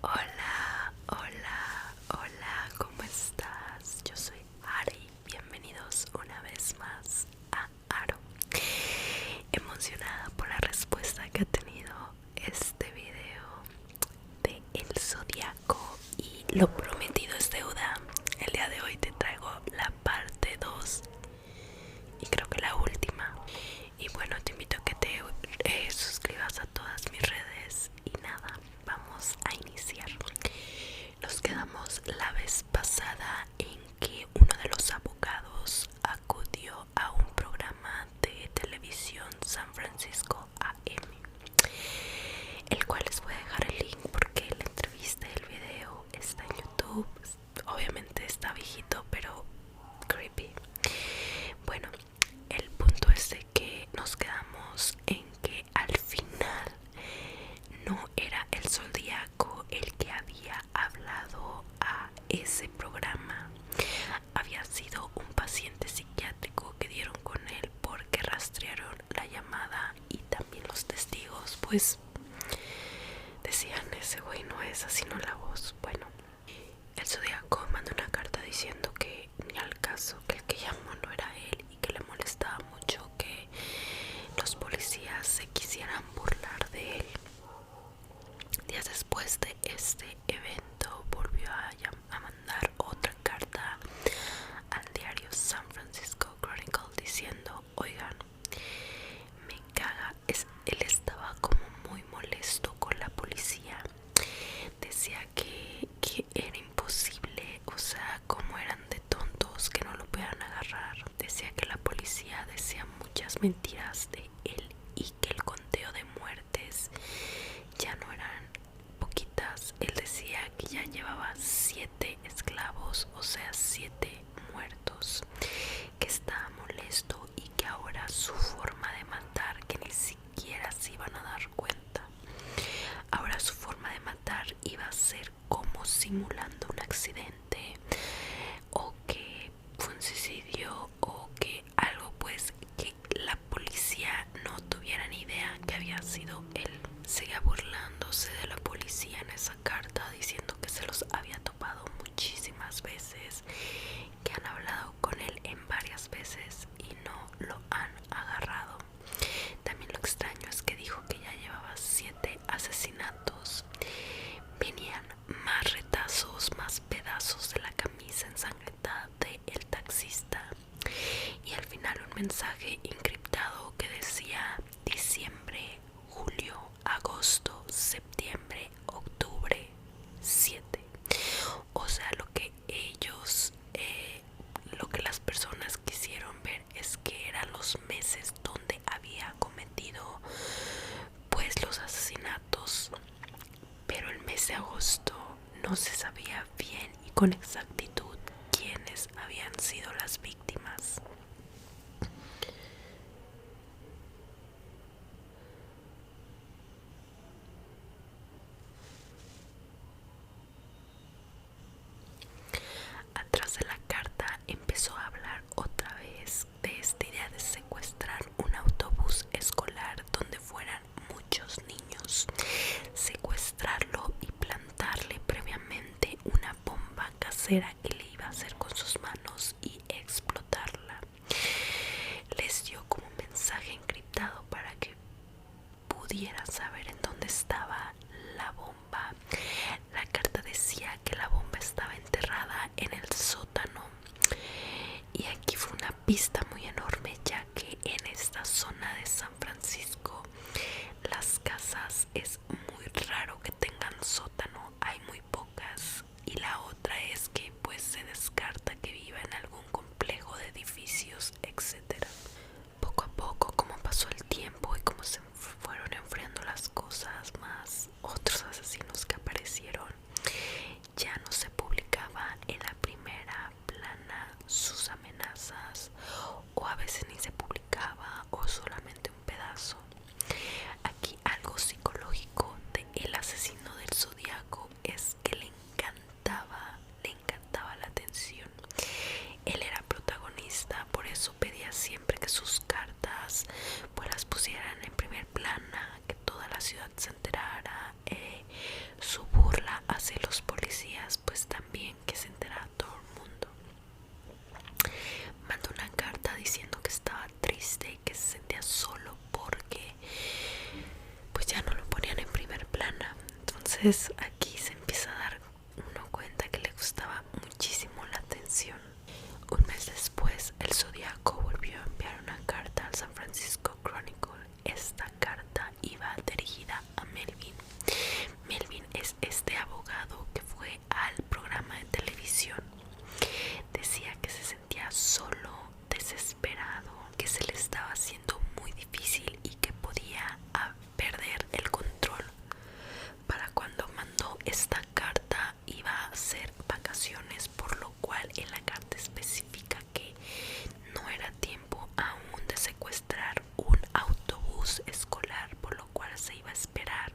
Hola, hola, hola, ¿cómo estás? Yo soy Ari, bienvenidos una vez más a Aro. Emocionada por la respuesta que ha tenido este video de El Zodiaco y lo prometido es deuda. El día de hoy te traigo la parte 2 y creo que la última. Y bueno, te invito a que te suscribas a todas mis redes y nada, vamos a iniciar. Nos quedamos la vez pasada en que uno de los abogados acudió a un programa de televisión San Francisco AM, el cual les voy a dejar el link porque la entrevista y el video está en YouTube. Obviamente está viejito, pero creepy. Bueno, el punto es de que nos quedamos en que al final no era el Zodíaco el que había hablado a ese programa. Había sido un paciente psiquiátrico que dieron con él porque rastrearon la llamada y también los testigos pues decían: ese güey no es así, no la voz. Bueno, el Zodíaco mandó una carta diciendo que ni al caso, que el que llamó no era él y que le molestaba mucho que los policías se quisieran burlar de él. Días después de este evento volvió a mandar otra carta al diario San Francisco Chronicle diciendo: oigan, me caga. Él estaba como muy molesto con la policía. Decía que era imposible, o sea, como eran de tontos que no lo pudieran agarrar. Decía que la policía decía muchas mentiras de él y que el conteo de muertes ya no eran poquitas. Él decía que ya llevaba 7 esclavos, o sea, 7 muertos, que estaba molesto y que ahora su forma de matar, que ni siquiera se iban a dar cuenta, ahora su forma de matar iba a ser como simulando un accidente o que fue un suicidio o que algo, pues que la policía no tuviera ni idea que había sido él. Seguía burlándose de la policía en esa carta diciendo que se los había topado muchísimas veces, que han hablado con él en varias veces y no lo han agarrado. También lo extraño es que dijo que ya llevaba 7 asesinatos. Venían más retazos, más pedazos de la camisa ensangrentada del taxista y al final un mensaje encriptado que decía: diciembre, julio, agosto, septiembre, octubre, 7. O sea, lo que ellos, lo que las personas quisieron ver es que eran los meses donde había cometido pues los asesinatos, pero el mes de agosto no se sabía bien y con exactitud quiénes habían sido las víctimas. Atrás de la carta empezó a hablar otra vez de esta idea de secuestrar un autobús escolar donde fueran muchos niños, secuestrarlo y plantarle previamente una bomba casera que le iba a hacer con sus manos y explotarla. Les dio como un mensaje encriptado para que pudieran saber en dónde estaba la bomba. La carta decía que la bomba estaba enterrada en el sótano, y aquí fue una pista muy enorme, ya que en esta zona de San Francisco las casas es muy raro que tengan sótano, hay muy pocas, y la otra es que pues se descarta que viva en algún complejo de edificios, etcétera. Poco a poco, como pasó el tiempo y como se fueron enfriando las cosas, más otros asesinos que aparecieron, ya no se publicaba en la primera plana sus amenazas Entonces aquí se empieza a dar uno cuenta que le gustaba muchísimo la atención. Un mes después, el Zodiaco volvió a enviar una carta al San Francisco Chronicle. Esta carta iba dirigida a Melvin. Melvin es este abogado que fue al programa de televisión. Decía que se sentía solo, desesperado, que se le estaba haciendo muy difícil y que podía perder el control. Para cuando mandó esta carta iba a hacer vacaciones, por lo cual en la carta especifica que no era tiempo aún de secuestrar un autobús escolar, por lo cual se iba a esperar,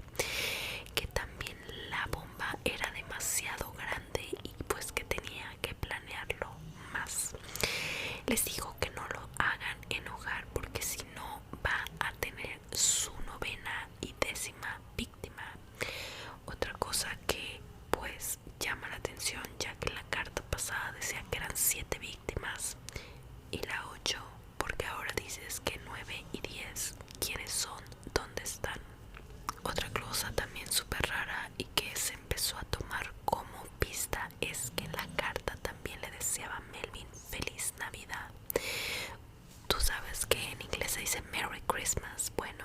que también la bomba era demasiado grande y pues que tenía que planearlo más. Les dijo que no lo hagan enojar porque si no va a tener su 9ª y 10ª víctima. Otra cosa que pues llama la atención, ya que la carta pasada decía que eran 7 víctimas y la 8, porque ahora dices que 9 y 10, ¿quiénes son? ¿Dónde están? Otra cosa también súper rara y que se empezó a tomar como pista es que en la carta también le deseaba a Melvin feliz Navidad. Tú sabes que en inglés se dice Merry Christmas. Bueno,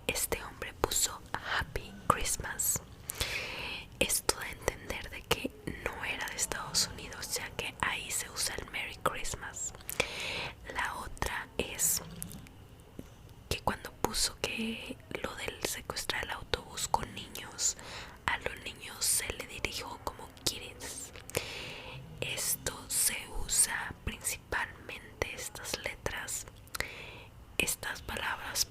este hombre puso Happy Christmas. Esto da a entender de que no era de Estados Unidos, ya que ahí se usa el Merry Christmas. La otra es que cuando puso que lo del secuestrar el autobús con niños, a los niños se le dirigió como kids. Esto se usa principalmente estas palabras,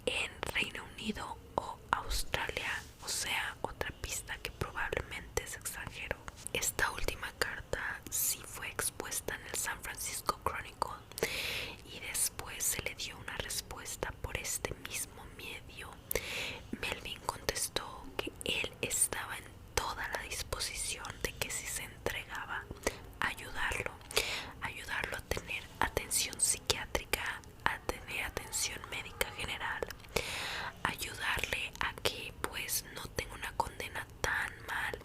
en Reino Unido o Australia, o sea, otra pista que probablemente es extranjero. Esta última carta sí fue expuesta en el San Francisco Chronicle y después se le dio una respuesta por este mismo medio. Melvin contestó que él estaba en toda la disposición de que si se entregaba, ayudarlo a tener atención psiquiátrica, a tener atención médica general, ayudarle a que pues no tenga una condena tan mal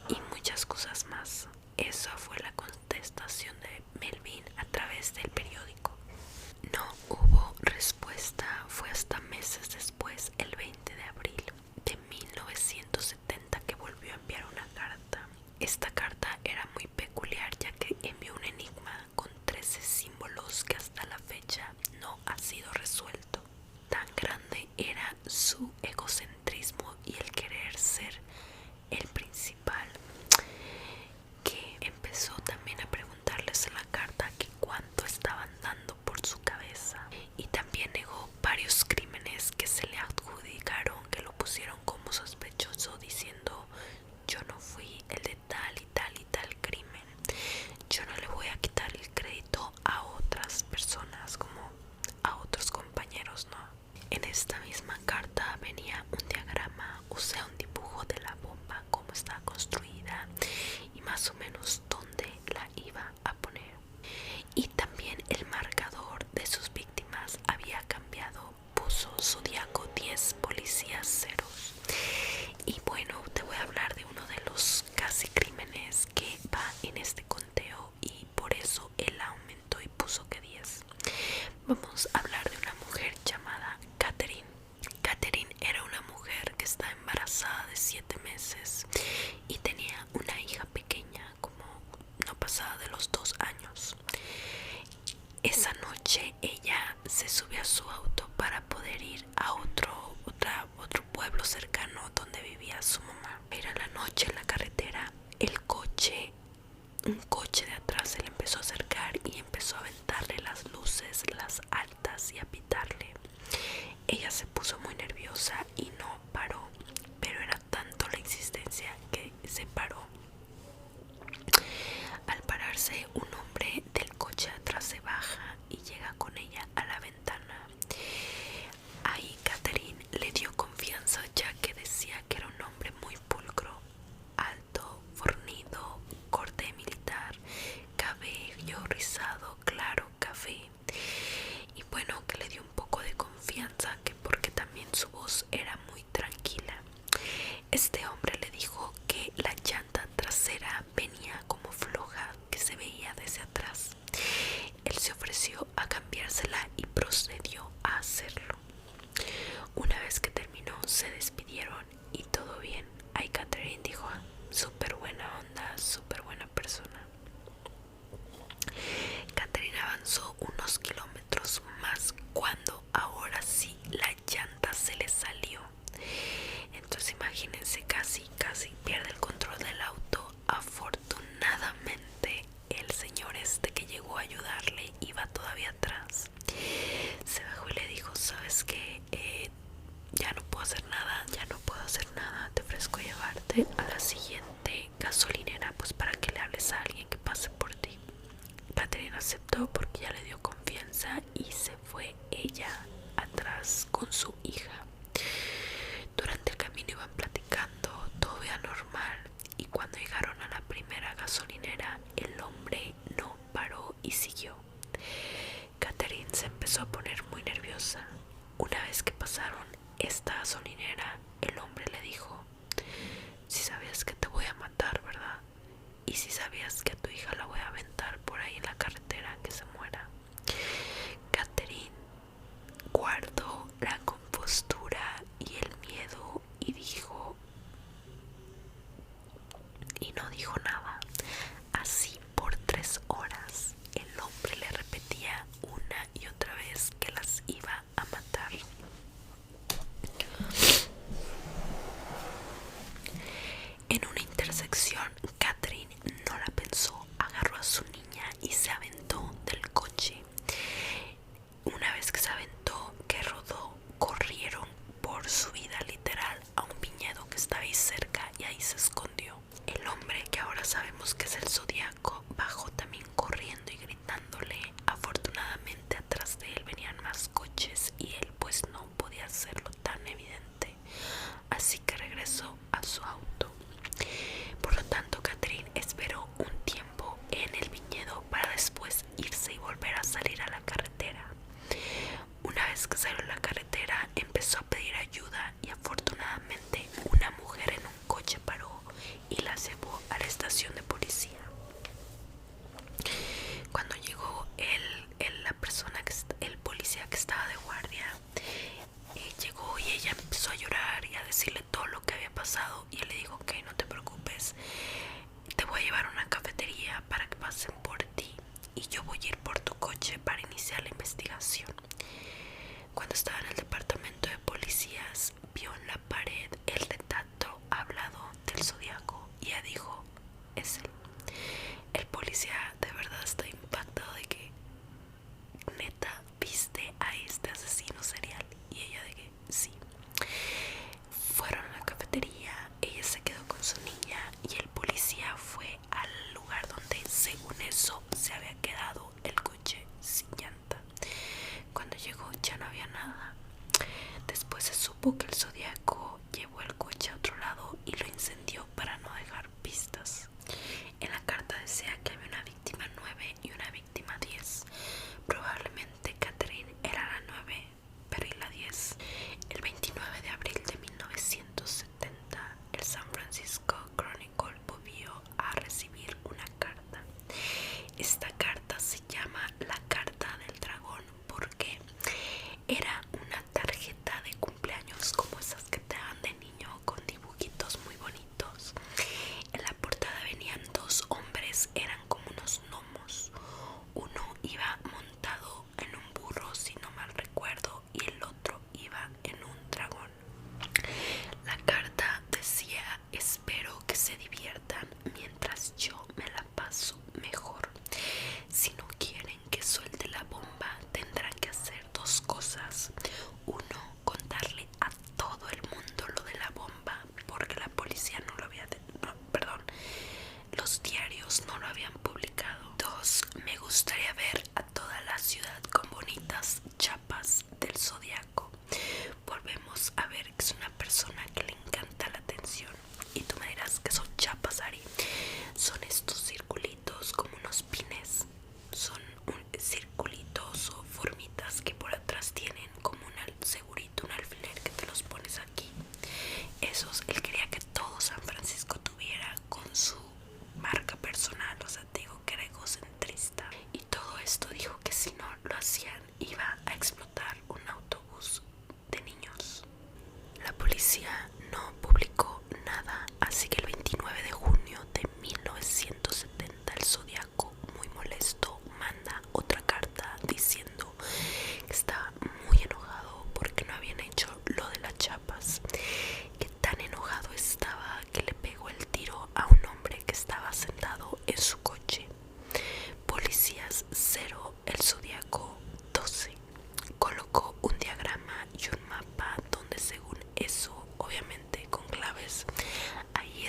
y muchas cosas más. Esa fue la contestación de Melvin a través del periódico. No hubo respuesta, fue hasta meses después, el 20 de abril de 1970, que volvió a enviar una carta. Esta carta era muy peculiar, ya que envió un enigma con 13 símbolos que hasta la fecha no ha sido resuelto. Tan grande era su egocentrismo y el querer ser el principal, que empezó también a preguntarles en la carta que cuánto estaban dando por su cabeza, y también negó varios crímenes que se le adjudicaron, que lo pusieron como sospechoso, diciendo: yo no fui el de tal y tal y tal crimen, yo no le voy a quitar el crédito a otras personas, como a otros compañeros, ¿no? En esta misma carta venía un diagrama, o sea, un dibujo de la bomba, cómo está construida y más o menos dónde la iba a poner. Y también el marcador de sus víctimas había cambiado, puso Zodiaco 10, policías 0. Y bueno, te voy a hablar de uno de los casi crímenes que va en este conteo y por eso él aumentó y puso que 10. Vamos a hablar de una mujer llamada Catherine. Catherine era una mujer que estaba embarazada de 7 meses y tenía una hija pequeña, como no pasada de los 2 años. Esa noche ella se subió a su auto para poder ir a otro pueblo cercano donde vivía su mamá. Era la noche en la carretera. Un coche de atrás se le empezó a acercar y empezó a aventarle las luces, las altas vete a la siguiente gasolinera pues para que le hables a alguien que pase por ti. Catherine aceptó porque ya le dio confianza y se fue ella atrás con su hija. Durante el camino iban platicando, todo era normal, y cuando llegaron a la primera gasolinera el hombre no paró y siguió. Catherine se empezó a poner muy nerviosa. Una vez que pasaron esta gasolinera, el hombre le dijo: si sabías que te voy a matar, ¿verdad? Y si sabías que a tu hija la voy a aventar por ahí en la carretera, que se muera. Catherine guardó la compostura y el miedo y no dijo nada. Así por 3 horas el hombre le repetía una y otra vez que las iba a matar. En una intersección, Catherine no la pensó, agarró a su niña y se aventó del coche. Una vez que se aventó, que rodó, corrieron por su vida literal a un viñedo que estaba ahí cerca y ahí se escondió. El hombre, que ahora sabemos que es el Zodiaco, bajó también corriendo y gritándole. Afortunadamente atrás de él venían más coches y él pues no podía hacerlo tan evidente, así que regresó a su auto. Por lo tanto, Catherine esperó un tiempo en el viñedo para después irse y volver a salir a la carretera. Una vez que salió a la carretera, empezó a pedir ayuda y afortunadamente una mujer en un coche paró y la llevó a la estación de policía. Cuando llegó el policía que estaba de guardia, llegó y ella empezó a llorar y a decirle todo lo que había pasado, y él le dijo: ok, no te preocupes, te voy a llevar a una cafetería para que pasen por ti y yo voy a ir por tu coche para iniciar la investigación. Cuando estaba en el departamento de policías, vio en la pared el retrato hablado del Zodiaco y ella dijo: es él. El policía de verdad está impactado de que neta viste a este asesino serial, y ella de que sí. Fueron a la cafetería, ella se quedó con su niña y el policía fue al lugar donde según eso se había quedado el coche sin llanta. Cuando llegó ya no había nada. Después se supo que el Zodiaco llevó el coche a otro lado y lo incendió para no dejar pistas. En la carta decía que había una víctima 9 y una víctima 10. Probablemente Catherine era la 9, pero ¿y la 10? El 29 de abril de 1970, el San Francisco Chronicle volvió a recibir una carta. Esta carta se llama la Carta del Dragón porque era una tarjeta de cumpleaños como esas que te dan de niño, con dibujitos muy bonitos. En la portada venían 2 hombres, eran como unos gnomos. Uno iba montado en un burro, si no mal recuerdo, y el otro iba en un dragón. La carta decía: espero que se diviertan mientras yo me la paso mejor. Si no quieren que suelte la bomba, tendrán que hacer 2 cosas. Uno, contarle a todo el mundo lo de la bomba, porque la policía no lo había... los diarios no lo habían publicado. 2, me gustaría ver a toda la ciudad con bonitas chapas del Zodiaco. Volvemos a ver que es una persona que le encanta la atención. Y tú me dirás: ¿qué son chapas, Ari? Son estos circulitos como unos pines. Son circulitos o formitas que por atrás tienen como un segurito, un alfiler que te los pones aquí. Esos él quería que todo San Francisco tuviera con su marca personal. O sea, te digo que era egocentrista. Y todo esto dijo que si no lo hacían iba a explotar un autobús de niños. La policía no publicó nada, así que el 29 de junio de 1970 el Zodiaco, muy molesto, manda otra carta diciendo que estaba muy enojado porque no habían hecho lo de las chapas, que tan enojado estaba que le pegó el tiro a un hombre que estaba sentado en su coche. Policías 0, el Zodiaco 12. Colocó un diagrama y un mapa donde según eso, obviamente con claves, ahí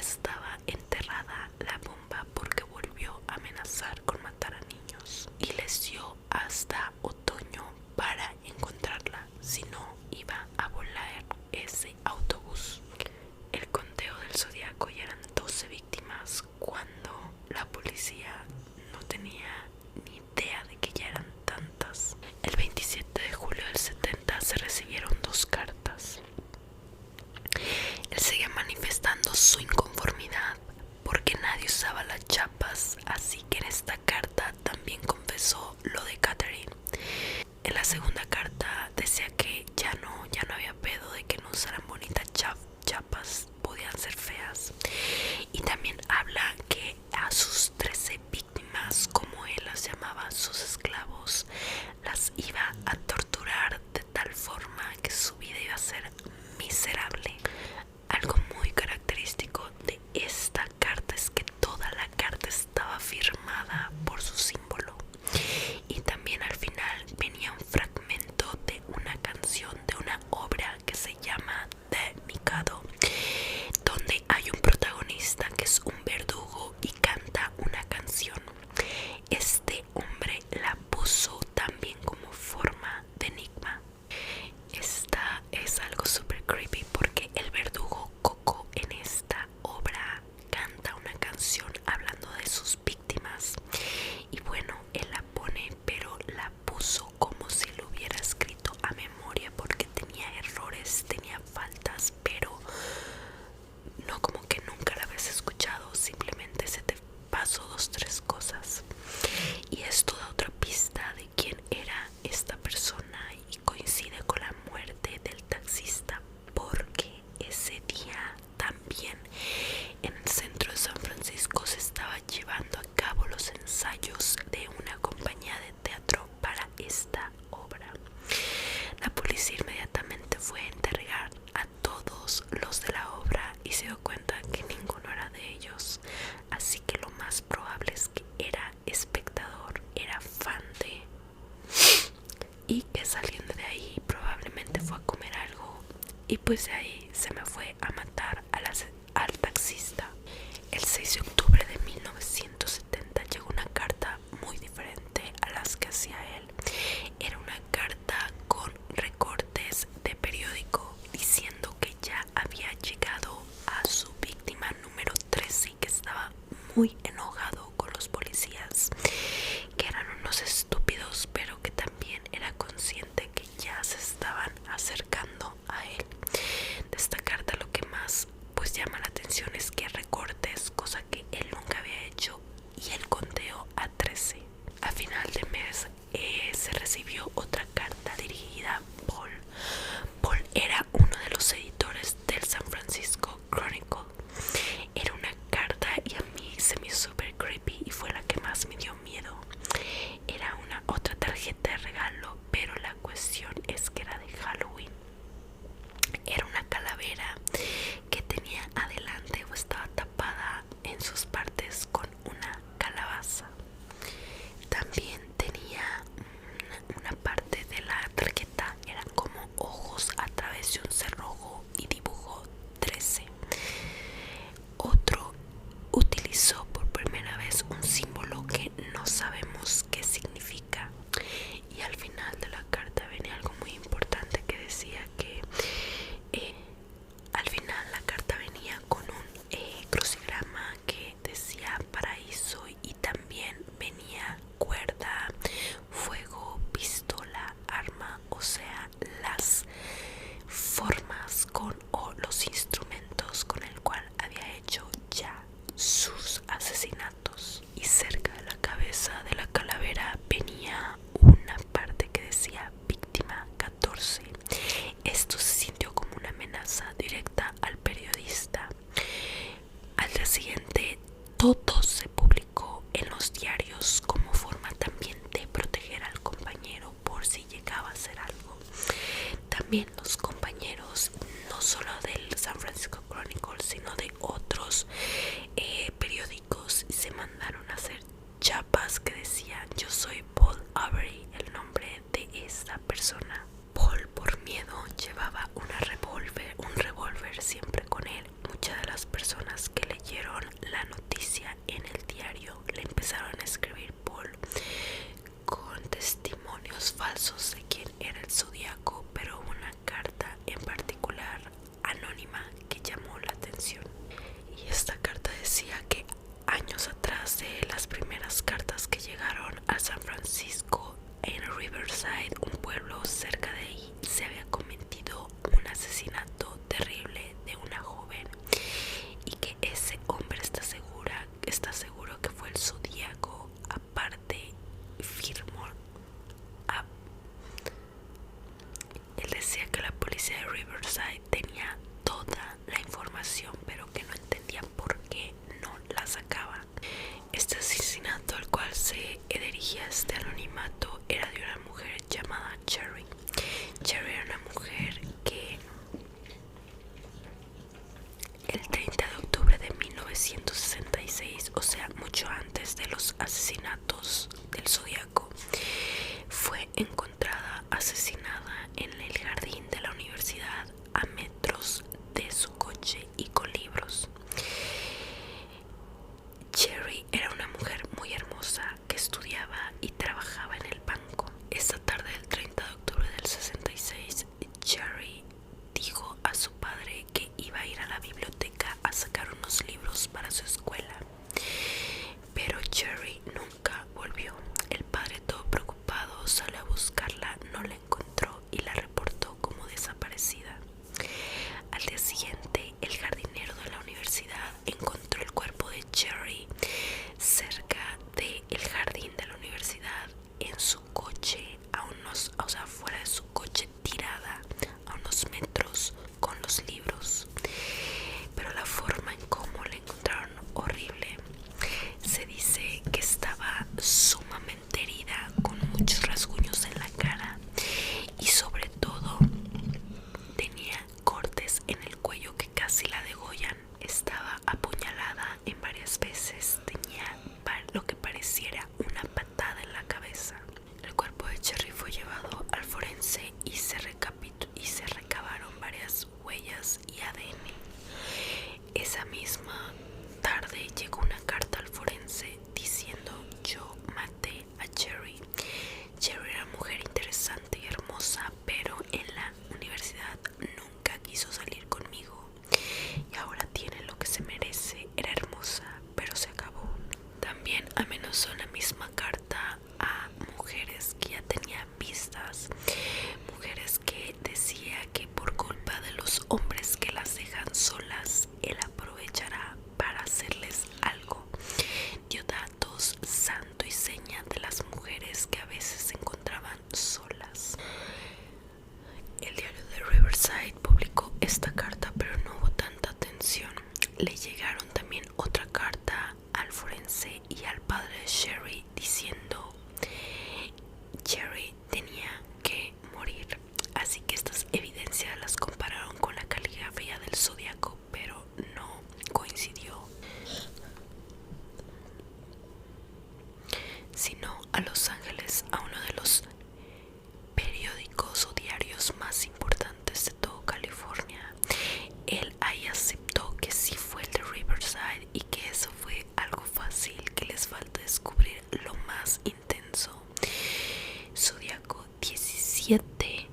decía que ya no había pedo de que no usaran bonitas chapas, podían ser feas. Y también habla que a sus 13 víctimas, como él las llamaba, sus esclavos, las iba a torturar de tal forma que su vida iba a ser miserable. Algo muy característico de esta carta es que toda la carta estaba firmada por su símbolo, y también al final venía un fragmento de una canción de una obra que se llama The Mikado, donde hay un protagonista que es un verdugo y canta una canción. Este hombre la puso también como forma de enigma. Esta es algo súper creepy porque el verdugo Coco en esta obra canta una canción hablando de sus víctimas, y bueno, él la pone, pero la puso como si lo hubiera escrito a memoria porque tenía errores, tenía faltas, pero no como que nunca la habías escuchado, simplemente se te pasó dos, tres cosas. Y esto da otra pista de quién era esta persona, y coincide con la muerte del taxista porque ese día también en el centro de San Francisco se estaba llevando a cabo los ensayos de una compañía de teatro para esta obra. La policía inmediatamente fue a interrogar a todos los de la obra y se dio cuenta que ninguno era de ellos, así que lo más probable es que era espectador, era fan de, y que saliendo de ahí probablemente fue a comer algo, y pues de ahí se me fue a matar al taxista. El 6 de octubre de 1970 llegó una carta muy diferente a las que hacía él. Era una carta con recortes de periódico diciendo que ya había llegado a su víctima número 13 y que estaba muy enojado con los policías, que eran unos estúpidos, pero que también era consciente que ya se estaban acercando a él. De esta carta lo que más pues llama la atención es que recortes, cosa que él nunca había hecho, y el conteo a 13. A final de mes se recibió otra carta dirigida a Paul. Paul era uno de los editores del San Francisco Chronicle. Era una carta y a mí se me hizo súper creepy y fue la que más me dio miedo. Era una otra tarjeta de regalo, pero la cuestión es que era de Halloween. Era una calavera que tenía adelante o estaba tapada en sus partes con una calabaza. También tenía una parte de la tarjeta, eran como ojos a través de un cerrojo y dibujó 13. Otro utilizó por primera vez un símbolo que no sabemos qué significa, y al final de la carta venía algo muy importante que decía que al final la carta venía con un crucigrama que decía paraíso, y también venía cuerda, fuego, pistola, arma, o sea, las formas con o los instrumentos con el cual había hecho ya sus asesinatos. Y cerca de la cabeza de la calavera venía una parte que decía víctima 14. Esto se sintió como una amenaza directa al periodista. Al día siguiente todo se publicó en los diarios como forma también de proteger al compañero por si llegaba a hacer algo. También los compañeros, no solo del San Francisco Chronicle, sino de otros periódicos, se mandaron a hacer chapas que decían: yo soy Paul Avery, el nombre de esta persona. Paul, por miedo, llevaba un revólver siempre con él. Muchas de las personas que leyeron la noticia en el diario le empezaron a escribir Paul con testimonios falsos de quién era el Zodíaco, pero una carta en particular anónima que llamó la atención. Y esta carta decía que años atrás de las primeras cartas que llegaron a San Francisco, en Riverside, un pueblo cerca de ahí, se había cometido un asesinato terrible de una joven, y que ese hombre está seguro que fue el Zodíaco. Aparte firmó decía que la policía de Riverside tenía toda la información, pero que no entendía por qué no la sacaba. Este asesinato al cual se dirigía este anonimato era de una mujer llamada Cherry. Cherry era una mujer que el 30 de octubre de 1966, o sea, mucho antes de los asesinatos del Zodíaco, fue encontrada asesinada en el jardín de la universidad a metros de su coche y con libros. Cherry era una mujer muy hermosa que estudiaba y trabajaba en el banco. Esta tarde del 30 de octubre del 66, Cherry dijo a su padre que iba a ir a la biblioteca a sacar unos libros para su escuela, pero Cherry nunca volvió. El padre, todo preocupado, salió a buscarla, no la encontró y la reportó como desaparecida. Al día siguiente, el jardinero de la universidad encontró el cuerpo de Cherry cerca del jardín de la universidad, en su coche, fuera de su coche, tirada a unos metros con los libros. Pero la forma en cómo la encontraron horrible. Se dice que estaba sumamente herida, con muchos rasguños en la cara y sobre todo tenía cortes en el cuello que casi la degollan. Estaba apuñalada en varias veces, tenía lo que pareciera una patada en la cabeza. El cuerpo de Cherry fue llevado al forense y se recabaron varias huellas y ADN. Esa misma tarde llegó una carta al forense diciendo: yo maté a Cherry. Cherry era una mujer interesante y hermosa, pero en la universidad nunca quiso salir conmigo y ahora tiene lo que se merece. Era hermosa, pero se acabó. También amenazó en la misma carta a mujeres que ya tenían vistas, mujeres que decía que por culpa de los hombres que las dejan solas, él aprovechará para hacerles algo. Dio datos, santo y seña de las mujeres que a veces se encontraban solas. El diario de Riverside publicó esta carta, pero no hubo tanta atención. Le llegaron también otra carta al forense y al padre de Cherry diciendo: Cherry tenía que morir. Así que estas evidencias las compararon con la caligrafía del Zodíaco, pero no coincidió, sino a Los Ángeles, a uno de los periódicos o diarios más importantes de todo California. Él ahí aceptó que sí fue el de Riverside y que eso fue algo fácil, que les falta descubrir lo más intenso. Zodíaco 17,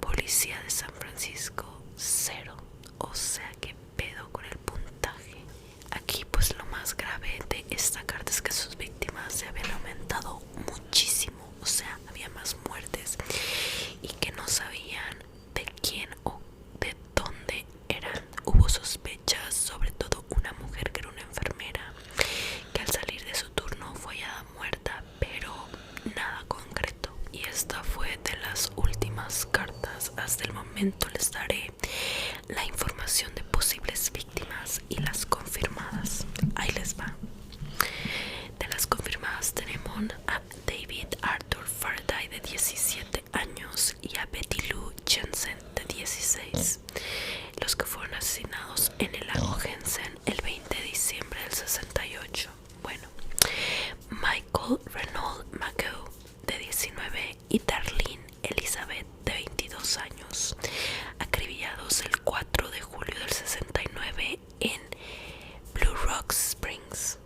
policía de San Francisco 0. O sea, que pedo con el puntaje. Aquí pues lo más grave de esta carta es que sus víctimas se habían aumentado muchísimo. O sea, había más muertes y que no sabían de quién o de dónde eran. Hubo sospechas, sobre todo una mujer que era una enfermera, que al salir de su turno fue hallada muerta, pero nada concreto. Y esta fue de las últimas cartas. Hasta el momento les daré la información de posibles víctimas y las confirmadas. Ahí les va. De las confirmadas tenemos a David Arthur Faraday, de 17 años, y a Betty Lou Jensen, de 16, los que fueron asesinados en el lago Hensen el 20 de diciembre del 68. Bueno, Michael Renaud Magoo, de 19, y Darlene Elizabeth, de 22 años, acribillados el 4 de julio del 69 en Blue Rock Springs.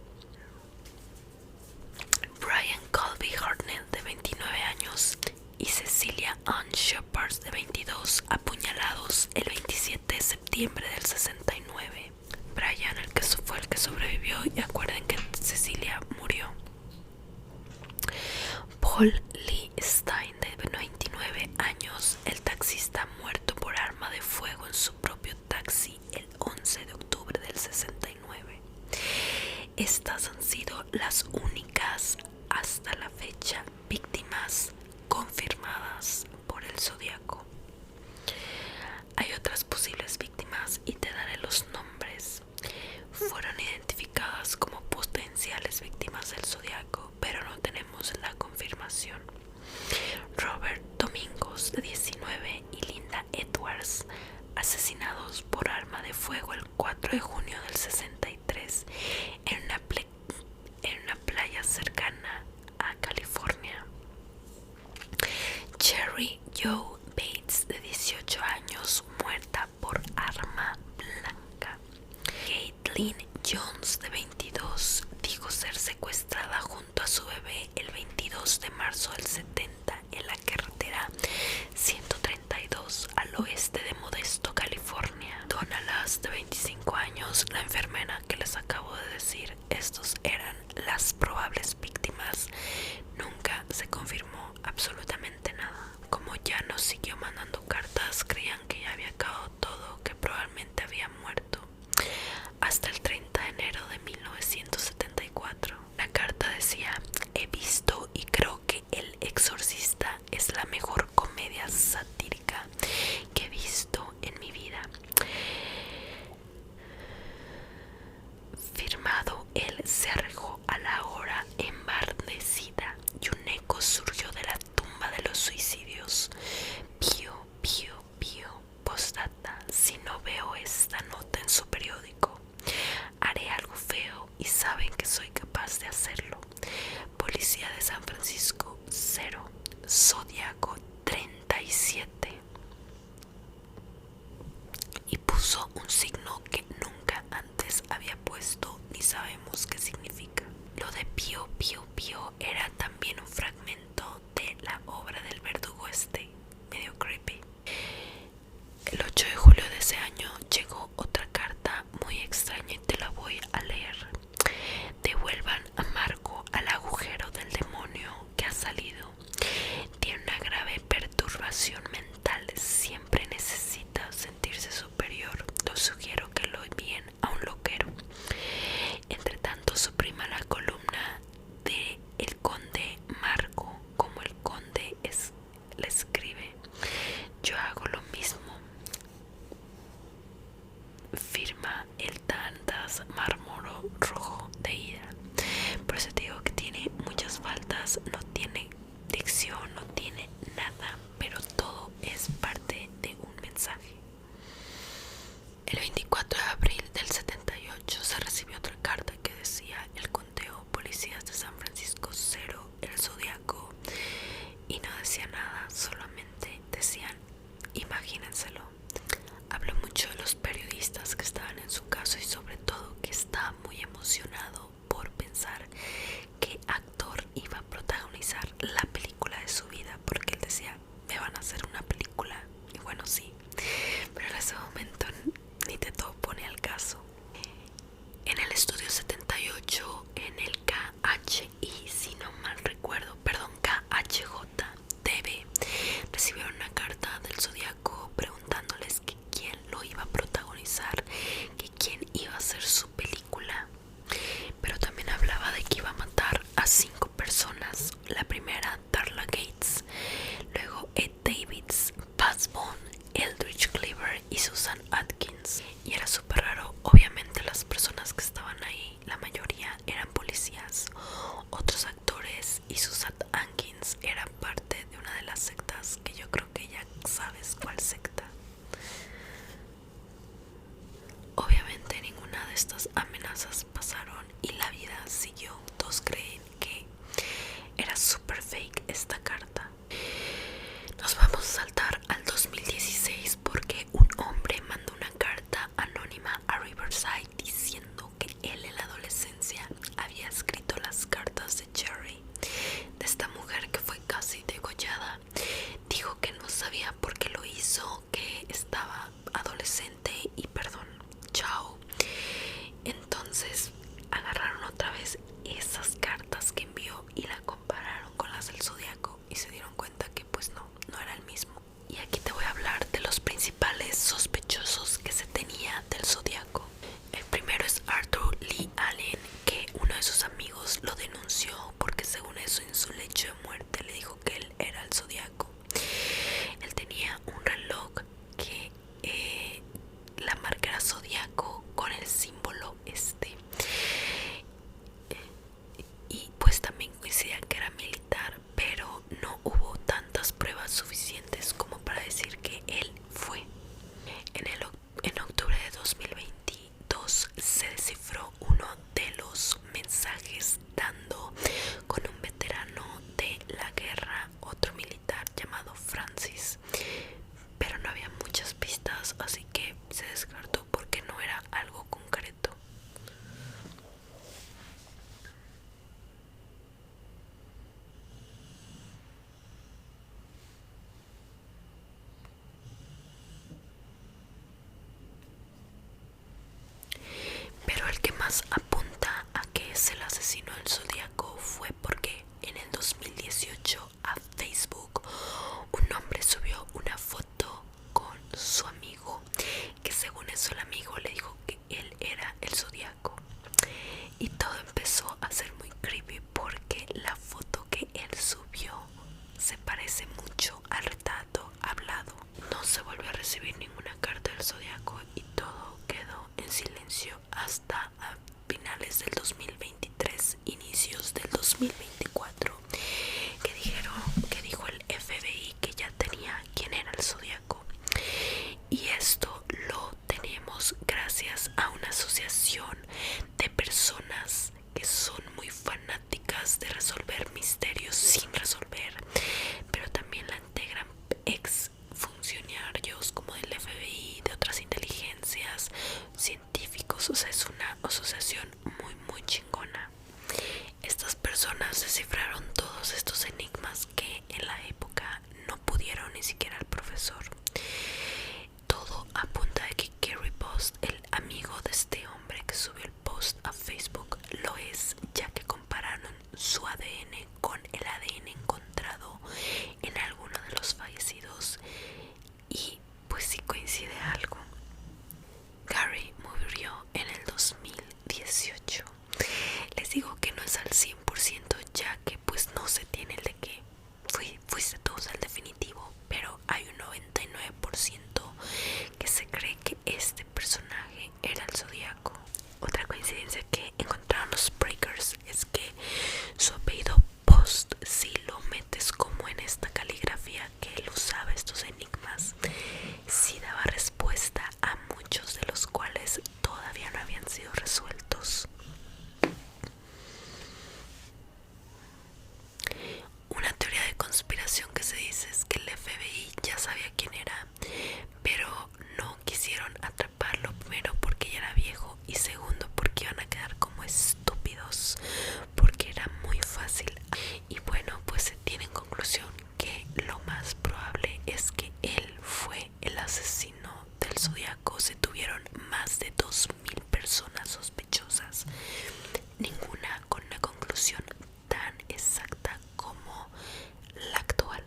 Brian Colby Hartnell, de 29 años, y Cecilia Ann Shepard, de 22, apuñalados el 27 de septiembre del 69. Brian, fue el que sobrevivió, y acuerden que Cecilia murió. Paul Lee Stein, de 29 años, el taxista muerto por arma de fuego en su propio taxi el 11 de octubre del 69. Estas han sido las únicas hasta la fecha víctimas confirmadas por el Zodíaco. Joe Bates, de 18 años, muerta por arma blanca. Caitlin Jones, de 22, dijo ser secuestrada junto a su bebé el 22 de marzo del 70 en la carretera 132 al oeste de Modesto, California. Donna Lass, de 25 años, la enfermera que les acabo de decir, estos eran las probables víctimas. Nunca se confirmó absolutamente nada. Como ya no siguió mandando cartas, creían que ya había acabado todo, que probablemente había muerto. Hasta el 30 de enero de 1974. La carta decía: he visto y creo que El Exorcista es la mejor comedia satírica que he visto en mi vida. Firmado, él se arrojó a la hora embardecida y un eco surgió de la tumba de los suicidios. Pío, pío, pío. Postdata: si no veo esta nota en su periódico, haré algo feo y saben que soy capaz de hacerlo. Policía de San Francisco 0, Zodiaco 37. Y puso un signo que nunca antes había puesto ni sabemos qué significa. Lo de Pío, Pío, Pío era también un fragmento de la obra del verdugo medio creepy. El 8 de julio de ese año llegó otra carta muy extraña y te la voy a leer. Devuelvan a Marco al agujero del demonio que ha salido. Tiene una grave perturbación mental, siempre necesita sentirse superior. Os sugiero que lo envíen a un loquero. Entre tanto, suprima la columna de el conde Marco, como el conde le escribe. Yo hago lo mismo. Firma el Tandas Mármoro Rojo de Ida. Por eso te digo que tiene muchas faltas, no tiene dicción, no tiene nada, pero todo es parte de un mensaje. El 24 de abril del 78 se recibió otra carta que decía: el conteo, policías de San Francisco 0, el Zodiaco, y no decía nada, solamente decían: imagínenselo. Habló mucho de los periodistas que estaban en su caso y sobre todo que estaba muy emocionado por pensar qué actor iba a protagonizar la película de su vida, porque él decía: me van a hacer una película. Y bueno, sí, pero en ese momento ni te topo ni al caso. En el estudio 78, en el KHI, si no mal recuerdo, perdón, KHJ-TV, recibieron una carta del Zodiaco preguntándoles que quién lo iba a protagonizar, que quién iba a hacer su película. Pero también hablaba de que iba a matar a 5 personas. La primera, Darla Gates, luego Ed Davids, Paz Bond, Eldridge Cleaver y Susan Atkins. Y era súper raro, obviamente las personas que estaban ahí, la mayoría eran policías, otros actores, y Susan Atkins era parte de una de las sectas que yo creo que ya sabes cuál secta. Obviamente ninguna de estas amenazas pasaron y la vida siguió. Todos creen que era super fake esta carta. Nos vamos a saltar al 2016 porque un hombre mandó una carta anónima a Riverside diciendo que él en la adolescencia había escrito las cartas de Cherry, de esta mujer que fue casi degollada. Dijo que no sabía por qué lo hizo, que estaba adolescente y perdón, chao. Entonces agarraron otra vez esas cartas que envió y la compararon con las del Zodiaco y se dieron cuenta que pues no era el mismo. Y aquí te voy a hablar de los principales sospechosos que se tenía del Zodiaco. El primero es Arthur Lee Allen, que uno de sus amigos lo denunció porque según eso en su lecho de muerte le dijo que él era el Zodiaco. Él tenía un reloj que la marca era Zodiaco con el símbolo y pues también coincidía que era militar, pero no hubo tantas pruebas suficientes como para decir que él fue. En octubre de 2020 más apunta a que es el asesino del zodiaco fue porque en el 2018 a Facebook un hombre subió una foto con su amigo, que según eso el amigo le dijo que él era el zodiaco. Y todo empezó a ser muy creepy porque la foto que él subió se parece mucho al retrato hablado. No se volvió a recibir ninguna carta del zodiaco y todo quedó en silencio hasta a finales del 2023, inicios del 2024, que dijo el FBI que ya tenía quién era el zodiaco. Y esto lo tenemos gracias a una asociación de personas que son muy fanáticas de resolver misterios sin resolver, pero también la integran ex funcionarios como del FBI, de otras inteligencias, científicos. O sea, es una asociación muy chingona. Estas personas descifraron todos estos enigmas que en la época no pudieron ni siquiera el profesor. Todo apunta a que Gary Post, el amigo de este hombre que subió el post a Facebook, lo es, ya que compararon su ADN con el ADN encontrado en alguno de los fallecidos y pues sí coincide algo. Gary murió en el 2018. Les digo que no es al 100%, ya que pues no se tiene el de que fuiste tú el definitivo, pero hay un 99% que se cree que este personaje era el zodiaco. Otra coincidencia que encontraron los breakers es que su apellido Post, si lo metes como en esta caligrafía que él usaba estos enigmas, sí daba respuesta a muchos de los cuales todavía no habían sido resueltos. Una teoría de conspiración que se dice es que el FBI ya sabía quién era, pero no quisieron atraparlo, primero porque ya era viejo y segundo porque iban a quedar como estúpidos porque era muy fácil. Y bueno, pues se tiene en conclusión que lo más probable es que él fue el asesino del zodiaco. Se tuvieron más de 2000 personas sospechosas, ninguna con una conclusión tan exacta como la actual.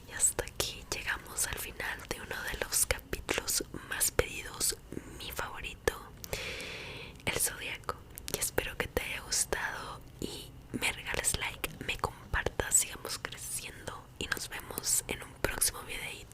Y hasta aquí llegamos al final de uno de los capítulos más pedidos, mi favorito, el zodiaco. Y espero que te haya gustado y me regales like, me compartas, sigamos creciendo y nos vemos en un próximo videito.